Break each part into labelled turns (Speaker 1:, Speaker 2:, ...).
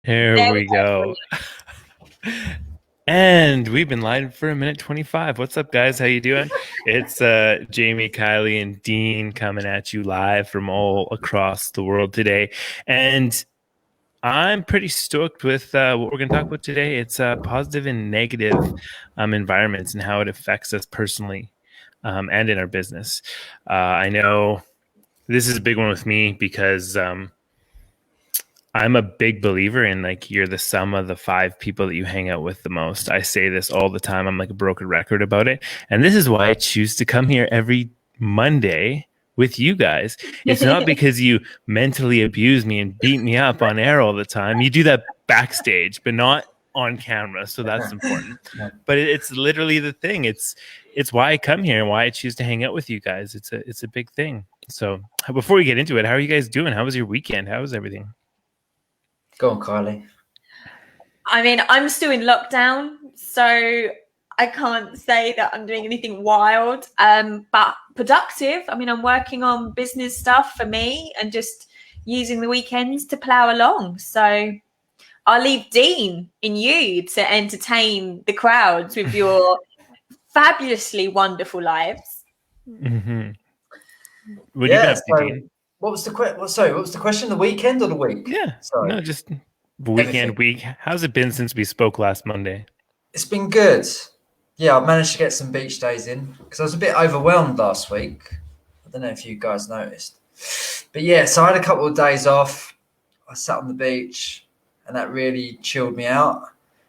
Speaker 1: There
Speaker 2: There we
Speaker 1: we
Speaker 2: go.
Speaker 1: go. And we've been live for a minute 25. What's up, guys? How you doing? It's Jamie, Kylie, and Dean coming at you live from all across the world today. And I'm pretty stoked with what we're going to talk about today. It's positive and negative environments and how it affects us personally and in our business. I know this is a big one with me because I'm a big believer in like you're the sum of the five people that you hang out with the most. I say this all the time. I'm like a broken record about it. And this is why I choose to come here every Monday with you guys. It's not because you mentally abuse me and beat me up on air all the time. You do that backstage, but not on camera. So that's important. But it's literally the thing. It's why I come here and why I choose to hang out with you guys. It's a big thing. So before we get into it, how are you guys doing? How was your weekend? How was everything?
Speaker 3: Go on, Kylie.
Speaker 2: I mean, I'm still in lockdown, so I can't say that I'm doing anything wild, but productive. I mean, I'm working on business stuff for me and just using the weekends to plow along. So I'll leave Dean in you to entertain the crowds with your fabulously wonderful lives.
Speaker 1: Mm-hmm. What have you been up to, Dean?
Speaker 3: What was the Sorry, what was the question? The weekend or the week?
Speaker 1: Yeah,
Speaker 3: Sorry.
Speaker 1: no, just weekend
Speaker 3: Everything.
Speaker 1: week. How's it been since we spoke last Monday?
Speaker 3: It's been good. Yeah, I've managed to get some beach days in because I was a bit overwhelmed last week. I don't know if you guys noticed. But yeah, so I had a couple of days off. I sat on the beach and that really chilled me out.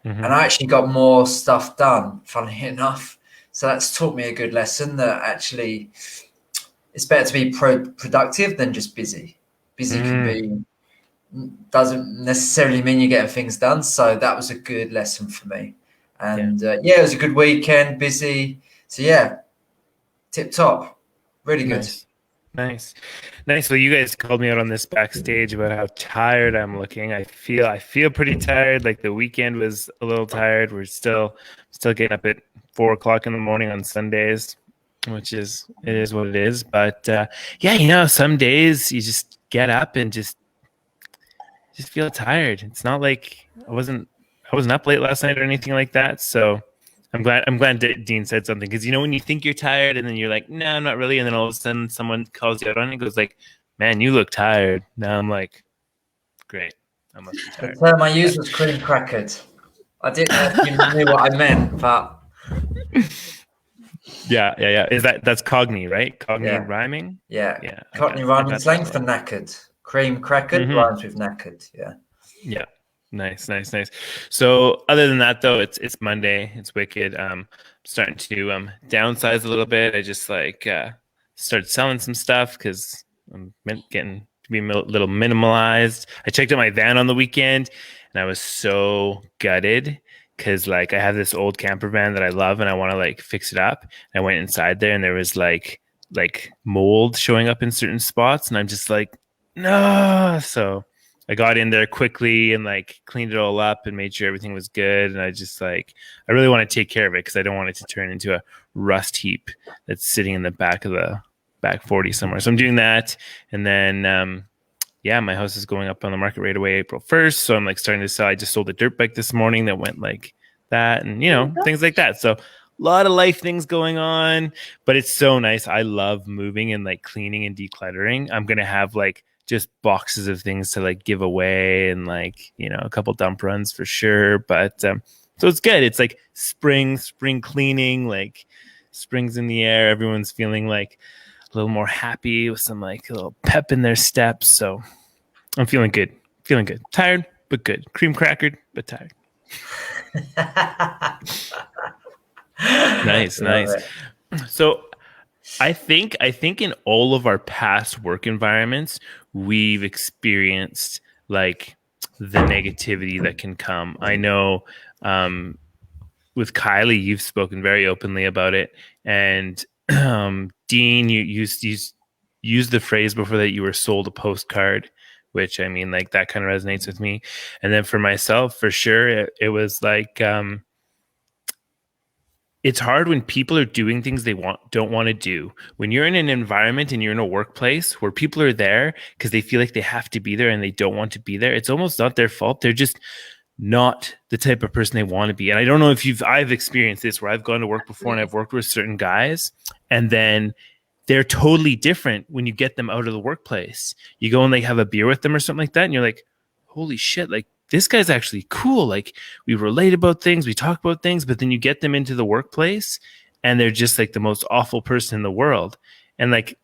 Speaker 1: Mm-hmm.
Speaker 3: And I actually got more stuff done, funnily enough. So that's taught me a good lesson that actually it's better to be productive than just busy. Busy can be doesn't necessarily mean you're getting things done. So that was a good lesson for me. And yeah, it was a good weekend, busy. So yeah, tip top, really good.
Speaker 1: Nice. Well, you guys called me out on this backstage about how tired I'm looking. I feel pretty tired. Like the weekend was a little tired. We're still getting up at 4 o'clock in the morning on Sundays, which is it is what it is. But yeah, some days you just get up and just feel tired. It's not like I wasn't up late last night or anything like that. So I'm glad Dean said something because when you think you're tired and then you're like, no, I'm not really, and then all of a sudden someone calls you out on it and goes like, man, you look tired. Now I'm like, great, I must be
Speaker 3: The
Speaker 1: tired.
Speaker 3: term I used was cream crackered. I didn't know if you knew what I meant, but
Speaker 1: Yeah. That's cogni, right? Cogni
Speaker 3: yeah,
Speaker 1: rhyming.
Speaker 3: yeah.
Speaker 1: Yeah,
Speaker 3: Cockney
Speaker 1: I
Speaker 3: rhyming
Speaker 1: got that
Speaker 3: slang for
Speaker 1: one.
Speaker 3: knackered. Cream crackered
Speaker 1: Mm-hmm.
Speaker 3: rhymes with knackered. Yeah.
Speaker 1: Yeah. Nice. So other than that though, it's Monday. It's wicked. Starting to downsize a little bit. I just started selling some stuff because I'm getting to be a little minimalized. I checked out my van on the weekend and I was so gutted because like I have this old camper van that I love and I want to like fix it up. I went inside there and there was like mold showing up in certain spots and I'm just like, no. So I got in there quickly and like cleaned it all up and made sure everything was good. And I just like, I really want to take care of it because I don't want it to turn into a rust heap that's sitting in the back of the back 40 somewhere. So I'm doing that. And then, yeah, my house is going up on the market right away April 1st. So I'm like starting to sell. I just sold a dirt bike this morning that went like that and, things like that. So a lot of life things going on, but it's so nice. I love moving and like cleaning and decluttering. I'm going to have like, just boxes of things to like give away and like a couple dump runs for sure, but so it's good. It's like spring cleaning, like spring's in the air, everyone's feeling like a little more happy with some like a little pep in their steps. So I'm feeling good, tired but good, cream crackered but tired. Nice. So I think in all of our past work environments, we've experienced like the negativity that can come. I know with Kylie, you've spoken very openly about it, and Dean, you used the phrase before that you were sold a postcard, which I mean, like that kind of resonates with me. And then for myself, for sure, it was like it's hard when people are doing things they don't want to do. When you're in an environment and you're in a workplace where people are there because they feel like they have to be there and they don't want to be there, it's almost not their fault. They're just not the type of person they want to be. And I don't know if I've experienced this where I've gone to work before and I've worked with certain guys, and then they're totally different when you get them out of the workplace. You go and like have a beer with them or something like that, and you're like, holy shit, like this guy's actually cool. Like we relate about things, we talk about things, but then you get them into the workplace and they're just like the most awful person in the world. And like,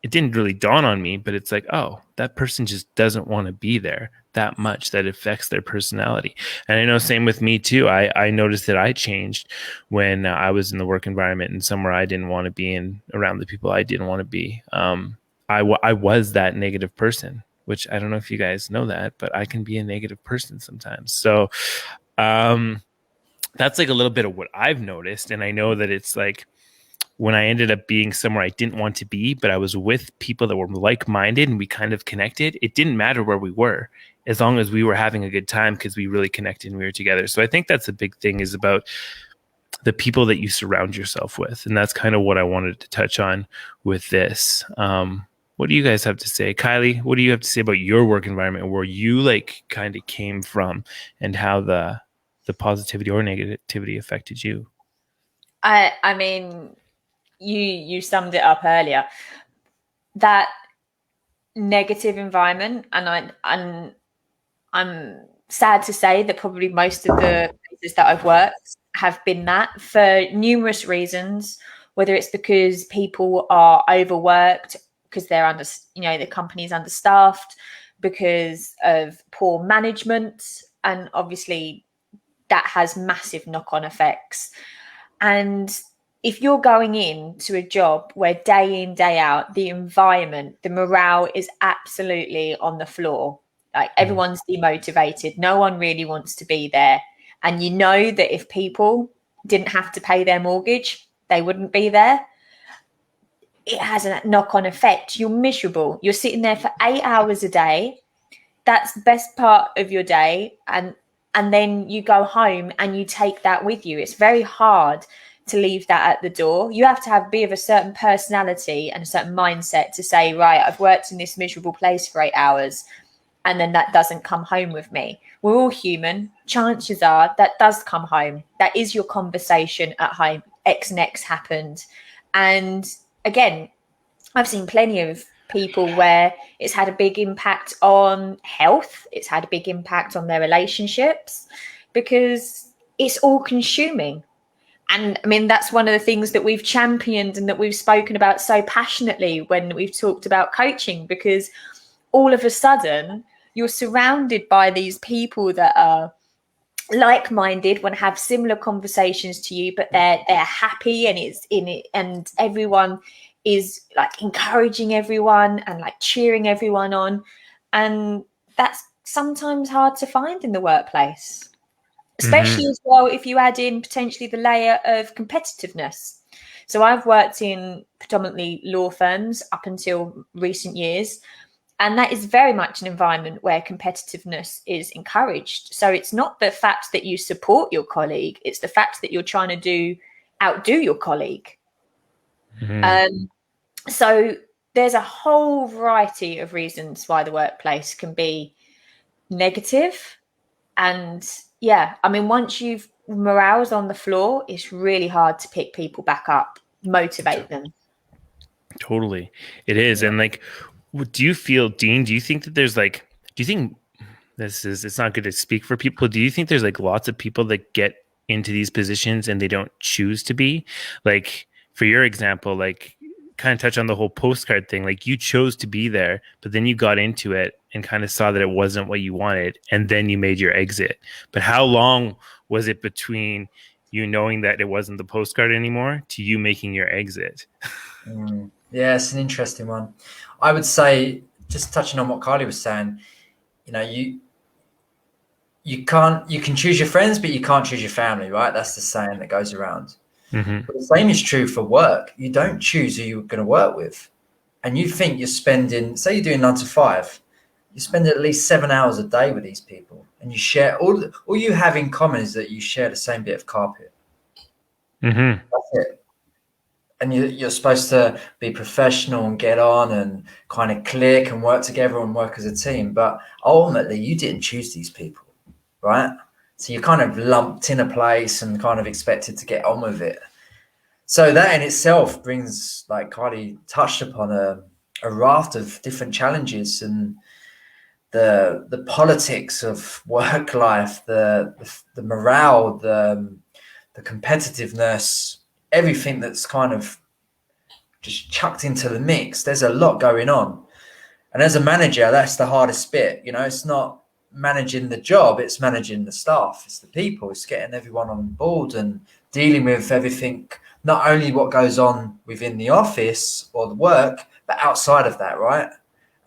Speaker 1: it didn't really dawn on me, but it's like, oh, that person just doesn't want to be there that much. That affects their personality. And I know same with me too. I noticed that I changed when I was in the work environment and somewhere I didn't want to be and around the people I didn't want to be. I was that negative person, which I don't know if you guys know that, but I can be a negative person sometimes. So that's like a little bit of what I've noticed. And I know that it's like when I ended up being somewhere I didn't want to be, but I was with people that were like-minded and we kind of connected, it didn't matter where we were as long as we were having a good time because we really connected and we were together. So I think that's a big thing, is about the people that you surround yourself with. And that's kind of what I wanted to touch on with this. What do you guys have to say? Kylie, what do you have to say about your work environment, where you like kind of came from, and how the positivity or negativity affected you?
Speaker 2: I mean, you summed it up earlier. That negative environment, and I'm sad to say that probably most of the places that I've worked have been that, for numerous reasons, whether it's because people are overworked, because they're the company's understaffed, because of poor management, and obviously that has massive knock-on effects. And if you're going into a job where day in, day out, the environment, the morale is absolutely on the floor, like everyone's demotivated, no one really wants to be there, and you know that if people didn't have to pay their mortgage, they wouldn't be there, it has a knock-on effect. You're miserable. You're sitting there for 8 hours a day. That's the best part of your day. And then you go home and you take that with you. It's very hard to leave that at the door. You have to have a bit of a certain personality and a certain mindset to say, right, I've worked in this miserable place for 8 hours, and then that doesn't come home with me. We're all human. Chances are that does come home. That is your conversation at home. X and X happened. And again, I've seen plenty of people where it's had a big impact on health. It's had a big impact on their relationships, because it's all consuming. And I mean, that's one of the things that we've championed and that we've spoken about so passionately when we've talked about coaching, because all of a sudden you're surrounded by these people that are like-minded, want to have similar conversations to you, but they're happy, and it's in it, and everyone is like encouraging everyone and like cheering everyone on. And that's sometimes hard to find in the workplace, especially as well if you add in potentially the layer of competitiveness. So I've worked in predominantly law firms up until recent years, and that is very much an environment where competitiveness is encouraged. So it's not the fact that you support your colleague, it's the fact that you're trying to outdo your colleague. So there's a whole variety of reasons why the workplace can be negative. And yeah, I mean, once you've morale's on the floor, it's really hard to pick people back up, motivate them.
Speaker 1: Totally. It is. Yeah. And like, do you feel, Dean, do you think that there's like, do you think it's not good to speak for people. Do you think there's like lots of people that get into these positions and they don't choose to be? Like for your example, like kind of touch on the whole postcard thing. Like you chose to be there, but then you got into it and kind of saw that it wasn't what you wanted. And then you made your exit. But how long was it between you knowing that it wasn't the postcard anymore to you making your exit?
Speaker 3: Yeah, it's an interesting one. I would say, just touching on what Kylie was saying, you know, you can choose your friends, but you can't choose your family, right? That's the saying that goes around. Mm-hmm. But the same is true for work. You don't choose who you're going to work with. And you think you're spending, say you're doing 9 to 5, you spend at least 7 hours a day with these people, and you share all you have in common is that you share the same bit of carpet.
Speaker 1: Mm-hmm.
Speaker 3: That's it. And you're supposed to be professional and get on and kind of click and work together and work as a team. But ultimately, you didn't choose these people, right? So you're kind of lumped in a place and kind of expected to get on with it. So that in itself brings, like Carly touched upon, a raft of different challenges, and the politics of work life, the morale, the competitiveness, everything that's kind of just chucked into the mix. There's a lot going on. And as a manager, that's the hardest bit. You know, it's not managing the job, it's managing the staff, it's the people, it's getting everyone on board and dealing with everything, not only what goes on within the office or the work, but outside of that, right?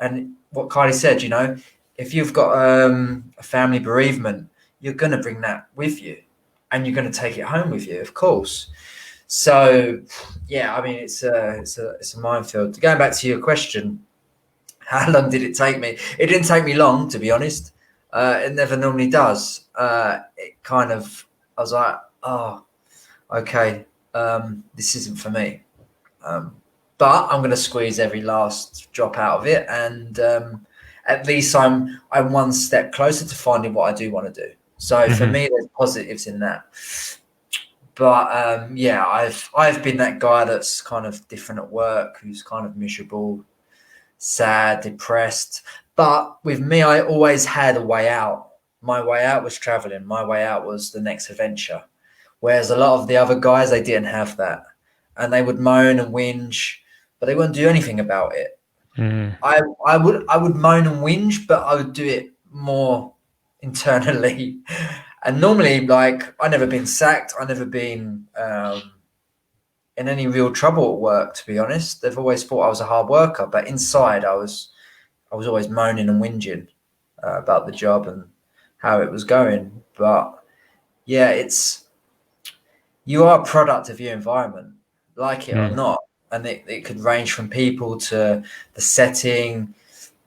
Speaker 3: And what Kylie said, you know, if you've got a family bereavement, you're going to bring that with you and you're going to take it home with you, of course. So, yeah, I mean, it's a minefield. Going back to your question, how long did it take me? It didn't take me long, to be honest. It never normally does. It kind of, I was like, oh, okay, this isn't for me. But I'm going to squeeze every last drop out of it, and at least I'm one step closer to finding what I do want to do. So for me, there's positives in that. But yeah, I've been that guy that's kind of different at work, who's kind of miserable, sad, depressed. But with me, I always had a way out. My way out was traveling. My way out was the next adventure. Whereas a lot of the other guys, they didn't have that. And they would moan and whinge, but they wouldn't do anything about it.
Speaker 1: Mm-hmm.
Speaker 3: I would moan and whinge, but I would do it more internally. And normally, like, I never been sacked. I never been in any real trouble at work, to be honest. They've always thought I was a hard worker, but inside I was always moaning and whinging about the job and how it was going. But yeah, you are a product of your environment, like it or not. And it could range from people to the setting.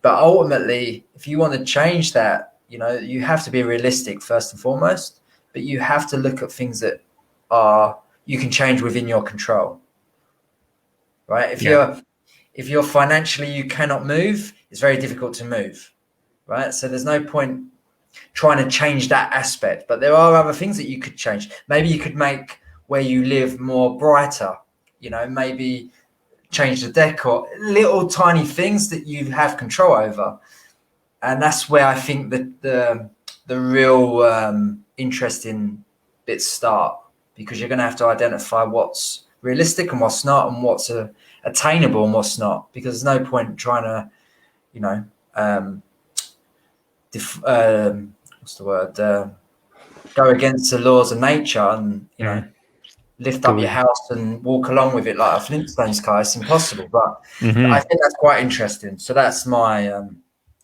Speaker 3: But ultimately, if you want to change that, you know, you have to be realistic first and foremost, but you have to look at things that you can change within your control. Right? If you're financially, you cannot move, it's very difficult to move. Right? So there's no point trying to change that aspect, but there are other things that you could change. Maybe you could make where you live more brighter, you know, maybe change the decor, little tiny things that you have control over. And that's where I think that the real interesting bits start, because you're going to have to identify what's realistic and what's not, and what's attainable and what's not, because there's no point trying to, you know, what's the word? Go against the laws of nature and, you know, lift up your house and walk along with it like a Flintstones car. It's impossible. But I think that's quite interesting. So that's my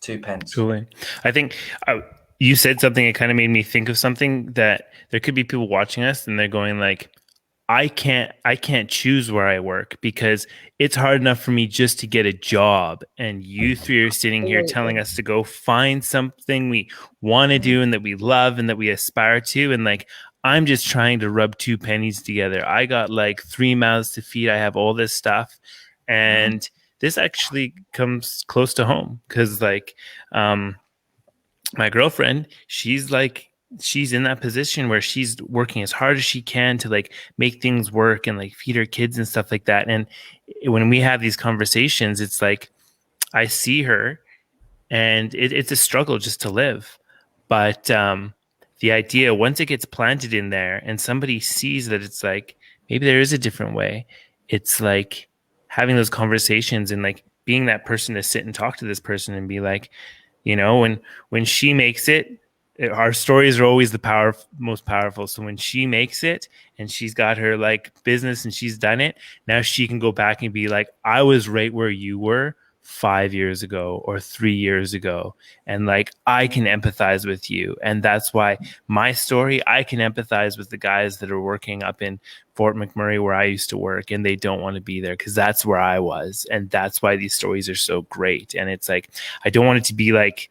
Speaker 3: 2 pence.
Speaker 1: Totally. I think you said something, it kind of made me think of something, that there could be people watching us and they're going like, I can't choose where I work because it's hard enough for me just to get a job. And you three are sitting here telling us to go find something we want to do and that we love and that we aspire to. And like, I'm just trying to rub two pennies together. I got like 3 mouths to feed. I have all this stuff. And this actually comes close to home because like, my girlfriend, she's in that position where she's working as hard as she can to like make things work and like feed her kids and stuff like that. And when we have these conversations, it's like I see her and it's a struggle just to live. But the idea, once it gets planted in there and somebody sees that it's like maybe there is a different way, it's like having those conversations and like being that person to sit and talk to this person and be like, you know, when she makes it, our stories are always the most powerful. So when she makes it and she's got her like business and she's done it, now she can go back and be like, I was right where you were 5 years ago or 3 years ago. And like, I can empathize with you. And that's why my story, I can empathize with the guys that are working up in Fort McMurray where I used to work and they don't want to be there because that's where I was. And that's why these stories are so great. And it's like, I don't want it to be like,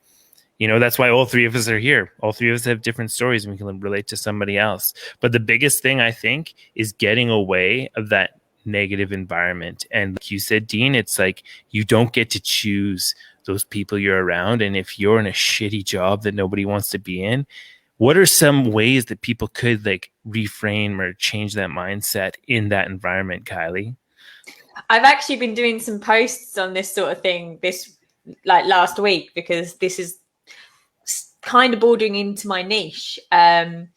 Speaker 1: That's why all three of us are here. All three of us have different stories and we can relate to somebody else. But the biggest thing, I think, is getting away of that negative environment. And like you said, Dean, it's like you don't get to choose those people you're around. And if you're in a shitty job that nobody wants to be in, what are some ways that people could like reframe or change that mindset in that environment, Kylie?
Speaker 2: I've actually been doing some posts on this sort of thing this like last week, because this is kind of bordering into my niche. And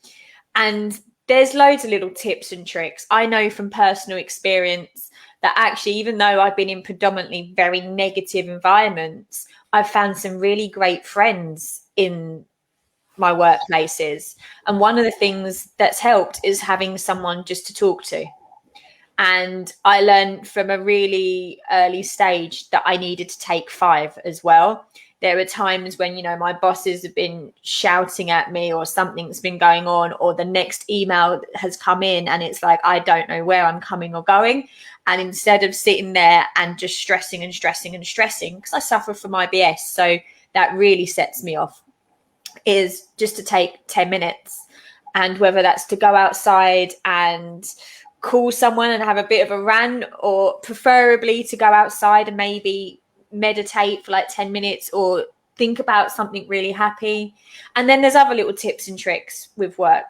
Speaker 2: there's loads of little tips and tricks. I know from personal experience that actually, even though I've been in predominantly very negative environments, I've found some really great friends in my workplaces. And one of the things that's helped is having someone just to talk to. And I learned from a really early stage that I needed to take 5 as well. There are times when, my bosses have been shouting at me, or something's been going on, or the next email has come in and it's like, I don't know where I'm coming or going. And instead of sitting there and just stressing, because I suffer from IBS, so that really sets me off, is just to take 10 minutes. And whether that's to go outside and call someone and have a bit of a rant, or preferably to go outside and maybe meditate for like 10 minutes or think about something really happy. And then there's other little tips and tricks with work.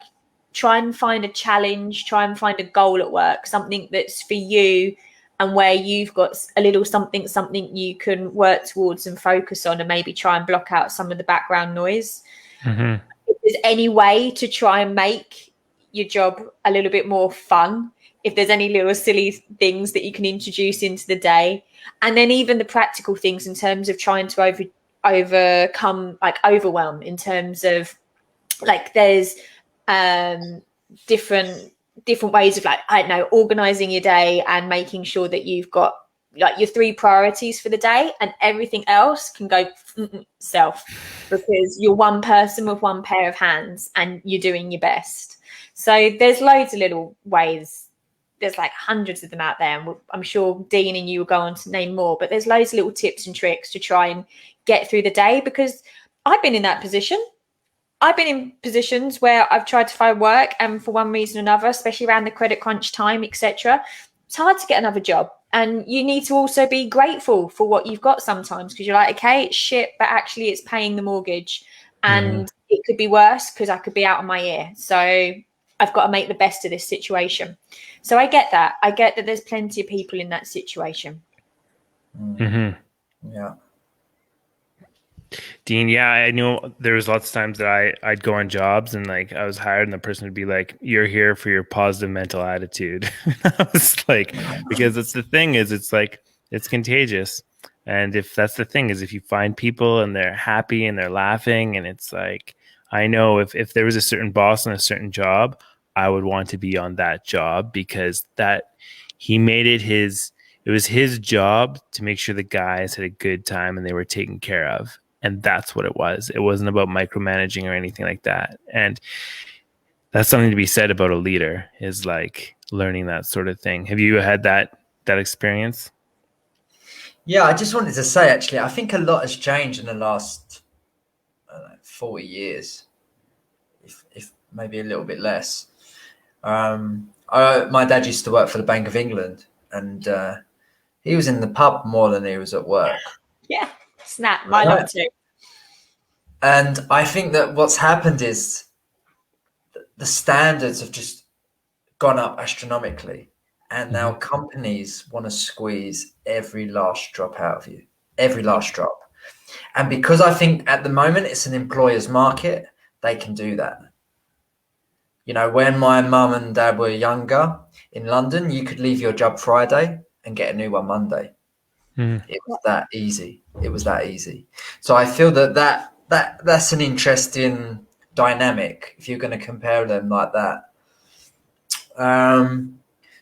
Speaker 2: Try and find a challenge, try and find a goal at work, something that's for you and where you've got a little something you can work towards and focus on, and maybe try and block out some of the background noise.
Speaker 1: Mm-hmm.
Speaker 2: If there's any way to try and make your job a little bit more fun, if there's any little silly things that you can introduce into the day, and then even the practical things in terms of trying to overcome like overwhelm, in terms of like there's different ways of like, I don't know, organizing your day and making sure that you've got like your 3 priorities for the day, and everything else can go self, because you're one person with one pair of hands and you're doing your best. So there's loads of little ways. There's like hundreds of them out there, and I'm sure Dean and you will go on to name more, but there's loads of little tips and tricks to try and get through the day, because I've been in that position. I've been in positions where I've tried to find work, and for one reason or another, especially around the credit crunch time, etc., it's hard to get another job. And you need to also be grateful for what you've got sometimes, because you're like, okay, it's shit, but actually it's paying the mortgage, and it could be worse because I could be out of my ear. So I've got to make the best of this situation. So I get that. I get that there's plenty of people in that situation.
Speaker 1: Mm-hmm.
Speaker 3: Yeah.
Speaker 1: Dean, yeah, I know there was lots of times that I'd go on jobs and like I was hired and the person would be like, you're here for your positive mental attitude. I was like, because it's the thing is, it's like, it's contagious. And if that's the thing is, if you find people and they're happy and they're laughing, and it's like, I know if there was a certain boss on a certain job, I would want to be on that job, because that he made it was his job to make sure the guys had a good time and they were taken care of. And that's what it was. It wasn't about micromanaging or anything like that. And that's something to be said about a leader, is like learning that sort of thing. Have you had that experience?
Speaker 3: Yeah, I just wanted to say, actually, I think a lot has changed in the last 40 years, if maybe a little bit less. My dad used to work for the Bank of England, and he was in the pub more than he was at work.
Speaker 2: Yeah, snap, my lot too.
Speaker 3: And I think that what's happened is the standards have just gone up astronomically. And now companies want to squeeze every last drop out of you, every last drop. And because I think at the moment it's an employer's market, they can do that. You know, when my mum and dad were younger in London, you could leave your job Friday and get a new one Monday. It was that easy. It was that easy. So I feel that's an interesting dynamic if you're going to compare them like that.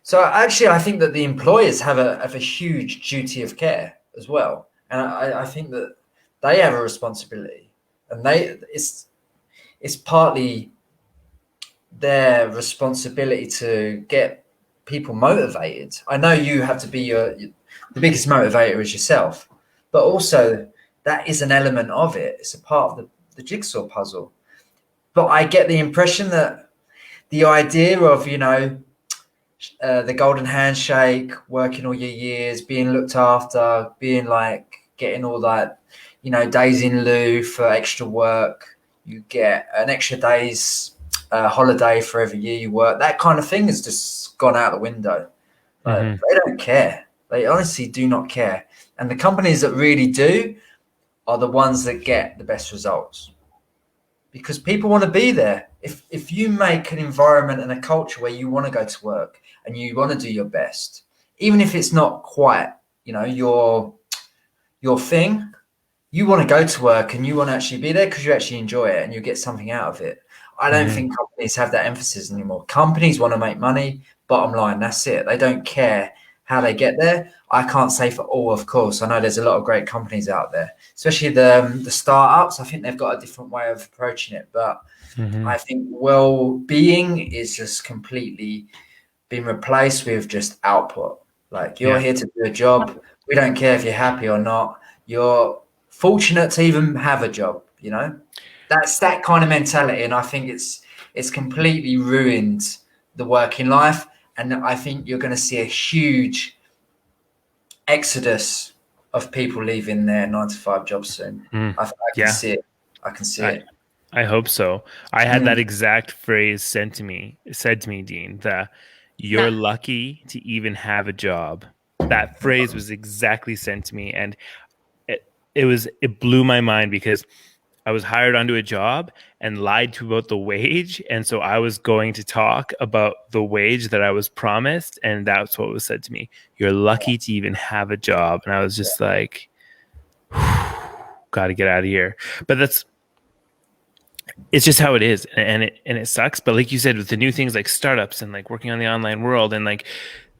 Speaker 3: So actually, I think that the employers have a huge duty of care as well, and I think that they have a responsibility, and it's partly their responsibility to get people motivated. I know you have to be the biggest motivator is yourself, but also that is an element of it. It's a part of the jigsaw puzzle. But I get the impression that the idea of, the golden handshake, working all your years, being looked after, being like getting all that, days in lieu for extra work, you get an extra day's holiday for every year you work. That kind of thing has just gone out the window. They don't care. They honestly do not care. And the companies that really do are the ones that get the best results, because people want to be there. If you make an environment and a culture where you want to go to work and you want to do your best, even if it's not quite, your thing, you want to go to work and you want to actually be there because you actually enjoy it and you get something out of it. I don't think companies have that emphasis anymore. Companies want to make money, bottom line, that's it. They don't care how they get there. I can't say for all, of course. I know there's a lot of great companies out there, especially the startups. I think they've got a different way of approaching it. But I think well-being is just completely been replaced with just output. Like, you're here to do a job. We don't care if you're happy or not. You're fortunate to even have a job, That's that kind of mentality. And I think it's completely ruined the working life. And I think you're going to see a huge exodus of people leaving their 9-to-5 jobs soon. I can see it. I can see it.
Speaker 1: I hope so. I had that exact phrase said to me, Dean, that you're lucky to even have a job. That phrase was exactly sent to me. And it blew my mind, because I was hired onto a job and lied to about the wage. And so I was going to talk about the wage that I was promised. And that's what was said to me. You're lucky to even have a job. And I was just like, got to get out of here. But it's just how it is. And it sucks. But like you said, with the new things like startups and like working on the online world, and like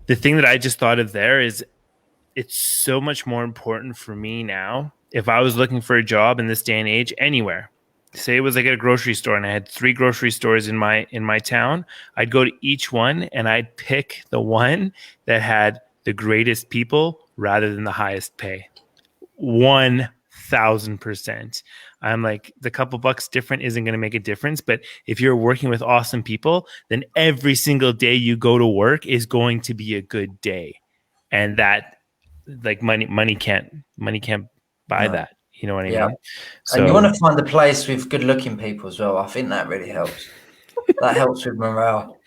Speaker 1: the thing that I just thought of there is, it's so much more important for me now. If I was looking for a job in this day and age, anywhere, say it was like at a grocery store and I had 3 grocery stores in my town, I'd go to each one and I'd pick the one that had the greatest people rather than the highest pay. 1000%. I'm like, the couple bucks different isn't going to make a difference. But if you're working with awesome people, then every single day you go to work is going to be a good day. And that, like, money can't buy that. You know what I mean? So,
Speaker 3: and you want to find a place with good looking people as well. I think that really helps. That helps with morale.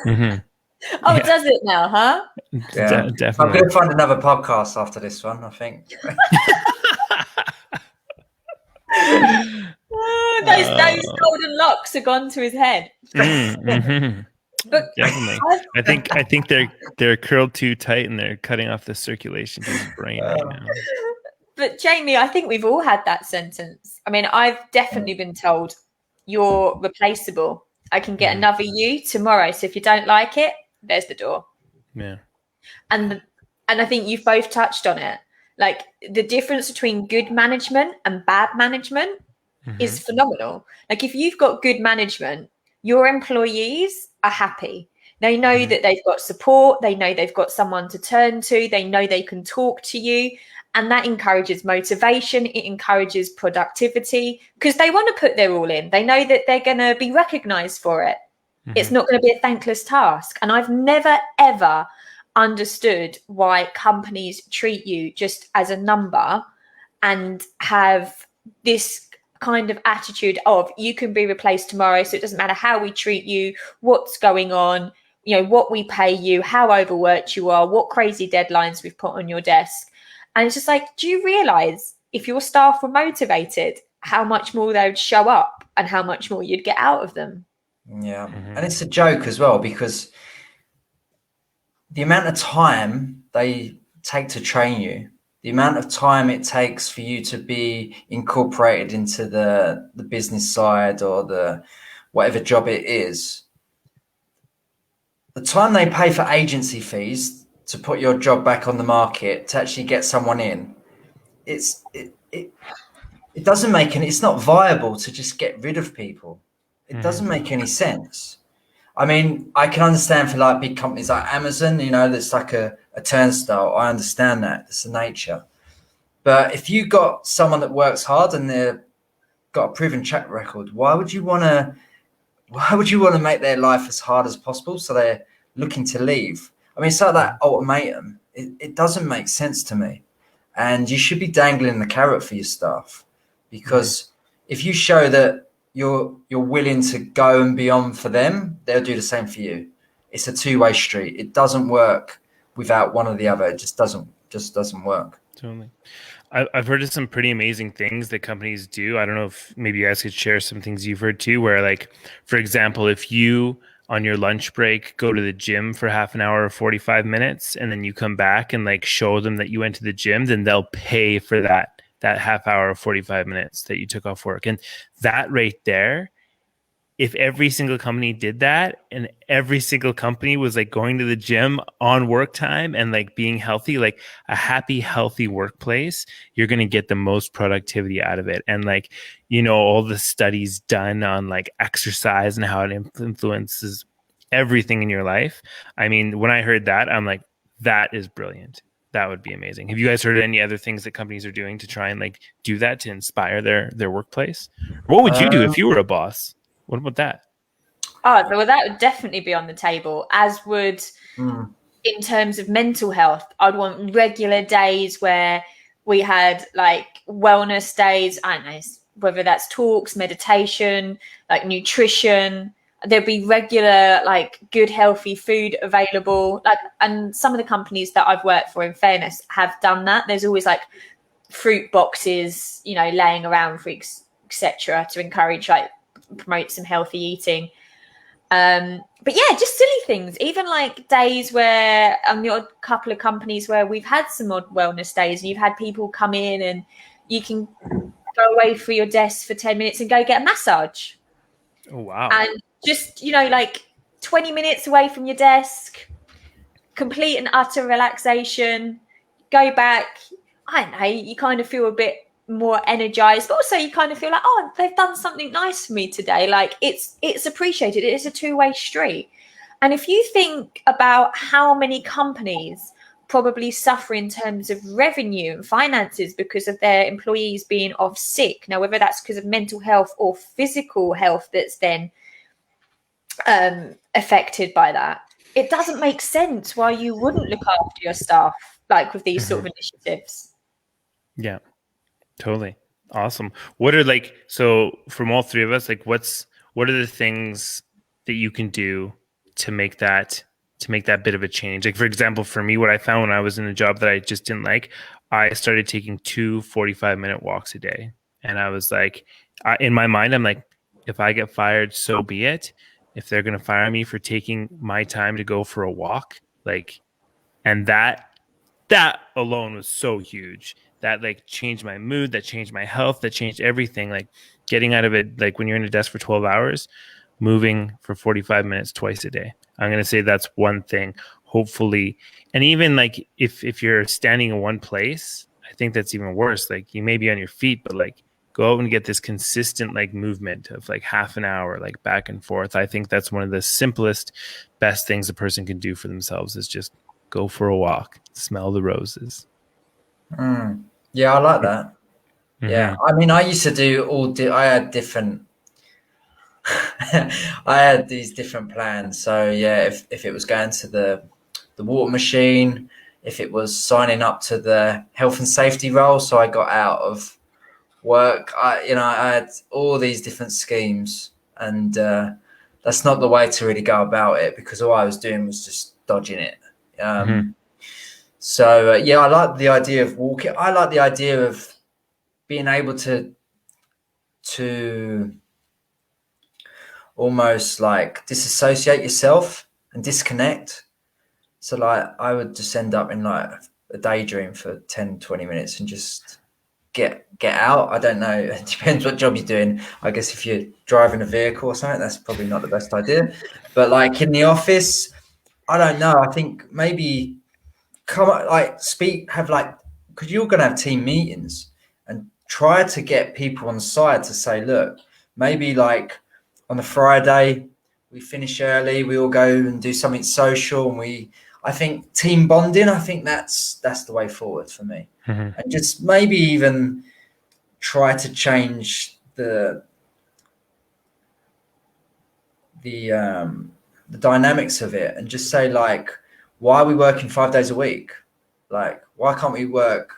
Speaker 2: Does it now, huh?
Speaker 3: Yeah, definitely. I'm going to find another podcast after this one, I think.
Speaker 2: Those golden locks have gone to his head.
Speaker 1: But definitely, I think they're curled too tight and they're cutting off the circulation to his brain right now.
Speaker 2: But Jamie, I think we've all had that sentence. I mean, I've definitely been told, you're replaceable. I can get another you tomorrow. So if you don't like it, there's the door.
Speaker 1: Yeah.
Speaker 2: And I think you've both touched on it. Like, the difference between good management and bad management is phenomenal. Like, if you've got good management, your employees are happy. They know that they've got support. They know they've got someone to turn to. They know they can talk to you. And that encourages motivation. It encourages productivity, because they want to put their all in. They know that they're going to be recognized for it. It's not going to be a thankless task. And I've never, ever understood why companies treat you just as a number and have this kind of attitude of, you can be replaced tomorrow, so it doesn't matter how we treat you, what's going on, what we pay you, how overworked you are, what crazy deadlines we've put on your desk. And it's just like, do you realize if your staff were motivated, how much more they would show up and how much more you'd get out of them?
Speaker 3: Yeah. And it's a joke as well, because the amount of time they take to train you, the amount of time it takes for you to be incorporated into the business side or the whatever job it is, the time they pay for agency fees to put your job back on the market, to actually get someone in, it doesn't make any, it's not viable to just get rid of people. It doesn't make any sense. I mean, I can understand for like big companies like Amazon, that's like a turnstile. I understand that. It's the nature. But if you got someone that works hard and they've got a proven track record. Why would you want to make their life as hard as possible so they're looking to leave? I mean, it's like that ultimatum. It doesn't make sense to me. And you should be dangling the carrot for your staff, because if you show that you're willing to go and beyond for them, they'll do the same for you. It's a two-way street. It doesn't work without one or the other. It just doesn't work.
Speaker 1: Totally. I've heard of some pretty amazing things that companies do. I don't know if maybe you guys could share some things you've heard too, where like, for example, if you on your lunch break go to the gym for half an hour or 45 minutes, and then you come back and like show them that you went to the gym, then they'll pay for that half hour or 45 minutes that you took off work. And that right there, if every single company did that, and every single company was like going to the gym on work time and like being healthy, like a happy, healthy workplace, you're going to get the most productivity out of it. And like, you know, all the studies done on like exercise and how it influences everything in your life. I mean, when I heard that, I'm like, that is brilliant. That would be amazing. Have you guys heard any other things that companies are doing to try and like do that to inspire their workplace? What would you do if you were a boss? What about that?
Speaker 2: Oh, well, that would definitely be on the table, as would in terms of mental health. I'd want regular days where we had like wellness days. I don't know, whether that's talks, meditation, like nutrition. There'd be regular, like good, healthy food available. Like, and some of the companies that I've worked for, in fairness, have done that. There's always like fruit boxes, you know, laying around for etc. to encourage like promote some healthy eating. But yeah, just silly things. Even like days where the odd couple of companies where we've had some odd wellness days, and you've had people come in and you can go away for your desk for 10 minutes and go get a massage.
Speaker 1: Oh, wow.
Speaker 2: And just, you know, like 20 minutes away from your desk, complete and utter relaxation, go back. I don't know, you kind of feel a bit more energized, but also you kind of feel like, oh, they've done something nice for me today. Like it's appreciated. It is a two-way street. And if you think about how many companies probably suffer in terms of revenue and finances because of their employees being off sick, now whether that's because of mental health or physical health that's then affected by that, it doesn't make sense why you wouldn't look after your staff like with these sort of initiatives.
Speaker 1: Yeah. Totally. Awesome. What are like, so from all three of us, like what are the things that you can do to make that bit of a change? Like, for example, for me, what I found when I was in a job that I just didn't like, I started taking 2 45-minute walks a day. And I was like, in my mind, I'm like, if I get fired, so be it. If they're going to fire me for taking my time to go for a walk, like, and that alone was so huge. That like changed my mood, that changed my health, that changed everything. Like getting out of it, like when you're in a desk for 12 hours, moving for 45 minutes twice a day. I'm going to say that's one thing, hopefully. And even like if you're standing in one place, I think that's even worse. Like you may be on your feet, but like go out and get this consistent like movement of like half an hour, like back and forth. I think that's one of the simplest, best things a person can do for themselves is just go for a walk, smell the roses.
Speaker 3: Yeah, I like that.
Speaker 1: Mm-hmm.
Speaker 3: Yeah, I mean, I used to do I had different. I had these different plans. So yeah, if it was going to the water machine, if it was signing up to the health and safety role, so I got out of work. I had all these different schemes, and that's not the way to really go about it, because all I was doing was just dodging it. So yeah, I like the idea of walking. I like the idea of being able to almost like disassociate yourself and disconnect. So like I would just end up in like a daydream for 10, 20 minutes and just get out. I don't know. It depends what job you're doing. I guess if you're driving a vehicle or something, that's probably not the best idea. But like in the office, I don't know. I think maybe because you're going to have team meetings, and try to get people on side to say, look, maybe like on a Friday, we finish early, we all go and do something social. And I think team bonding, I think that's the way forward for me. And just maybe even try to change the dynamics of it and just say, like, why are we working 5 days a week? Like, why can't we work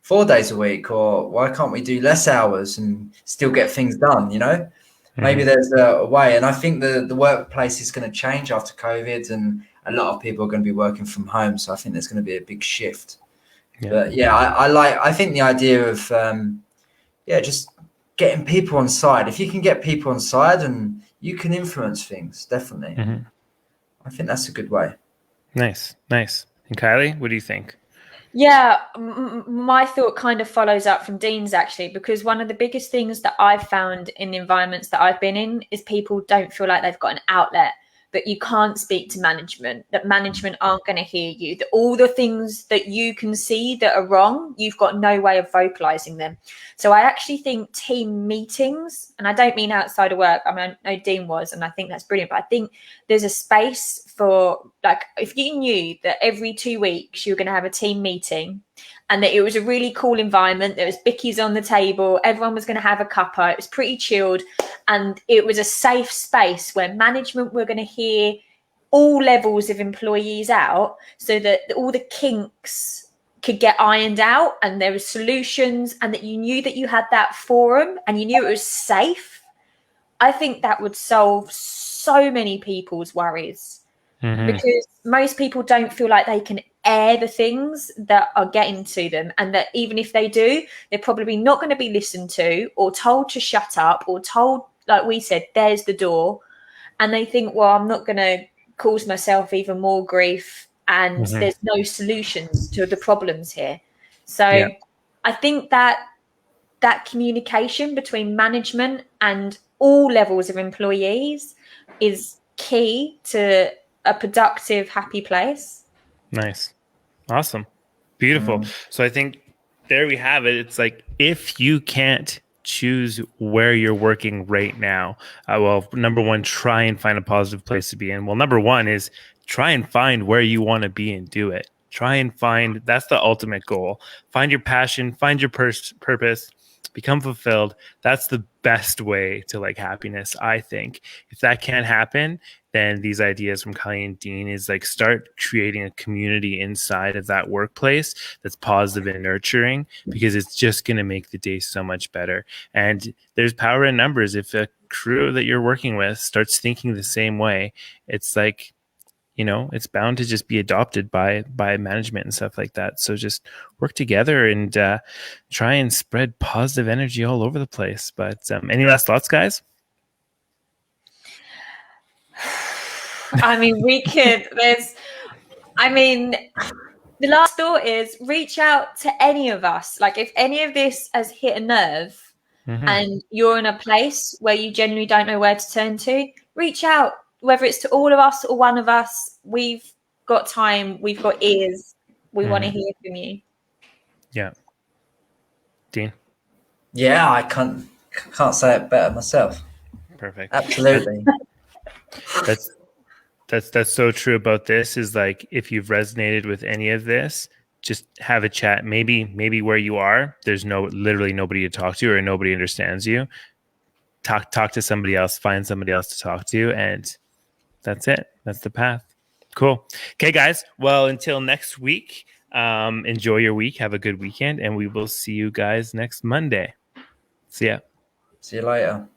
Speaker 3: 4 days a week, or why can't we do less hours and still get things done? You know, maybe there's a way. And I think the workplace is going to change after COVID, and a lot of people are going to be working from home. So I think there's going to be a big shift. Yeah. But yeah, I think the idea of just getting people on side. If you can get people on side, and you can influence things, definitely. I think that's a good way.
Speaker 1: Nice. And Kylie, what do you think?
Speaker 2: Yeah, my thought kind of follows up from Dean's, actually, because one of the biggest things that I've found in the environments that I've been in is people don't feel like they've got an outlet, that you can't speak to management, that management aren't going to hear you, that all the things that you can see that are wrong, you've got no way of vocalizing them. So I actually think team meetings, and I don't mean outside of work, I mean, I know Dean was, and I think that's brilliant, but I think there's a space for, like, if you knew that every 2 weeks you were going to have a team meeting, and that it was a really cool environment, there was bickies on the table, everyone was going to have a cuppa, it was pretty chilled, and it was a safe space where management were going to hear all levels of employees out, so that all the kinks could get ironed out and there were solutions, and that you knew that you had that forum and you knew it was safe. I think that would solve so many people's worries, because most people don't feel like they can air the things that are getting to them, and that even if they do, they're probably not going to be listened to or told to shut up or told, like we said, there's the door, and they think, well, I'm not going to cause myself even more grief, and there's no solutions to the problems here. So I think that communication between management and all levels of employees is key to a productive, happy place.
Speaker 1: Nice. Awesome. Beautiful. So I think there we have it. It's like, if you can't choose where you're working right now, well, number one, try and find a positive place to be in. Well, number one is try and find where you want to be and do it. Try and find, that's the ultimate goal. Find your passion, find your purpose, become fulfilled. That's the best way to, like, happiness, I think. If that can't happen, then these ideas from Kylie and Dean is, like, start creating a community inside of that workplace that's positive and nurturing, because it's just going to make the day so much better. And there's power in numbers. If a crew that you're working with starts thinking the same way, it's like, you know, it's bound to just be adopted by management and stuff like that. So just work together and try and spread positive energy all over the place. But any last thoughts, guys?
Speaker 2: I mean, the last thought is reach out to any of us. Like, if any of this has hit a nerve and you're in a place where you genuinely don't know where to turn to, reach out, whether it's to all of us or one of us. We've got time. We've got ears. We want to hear from you. Yeah.
Speaker 1: Dean?
Speaker 3: Yeah, I can't say it better myself.
Speaker 1: Perfect.
Speaker 3: Absolutely.
Speaker 1: That's so true about this, is like, if you've resonated with any of this, just have a chat. Maybe where you are, there's literally nobody to talk to, or nobody understands you. Talk to somebody else, find somebody else to talk to, and that's it. That's the path. Cool. Okay, guys. Well, until next week, enjoy your week. Have a good weekend, and we will see you guys next Monday. See ya.
Speaker 3: See you later.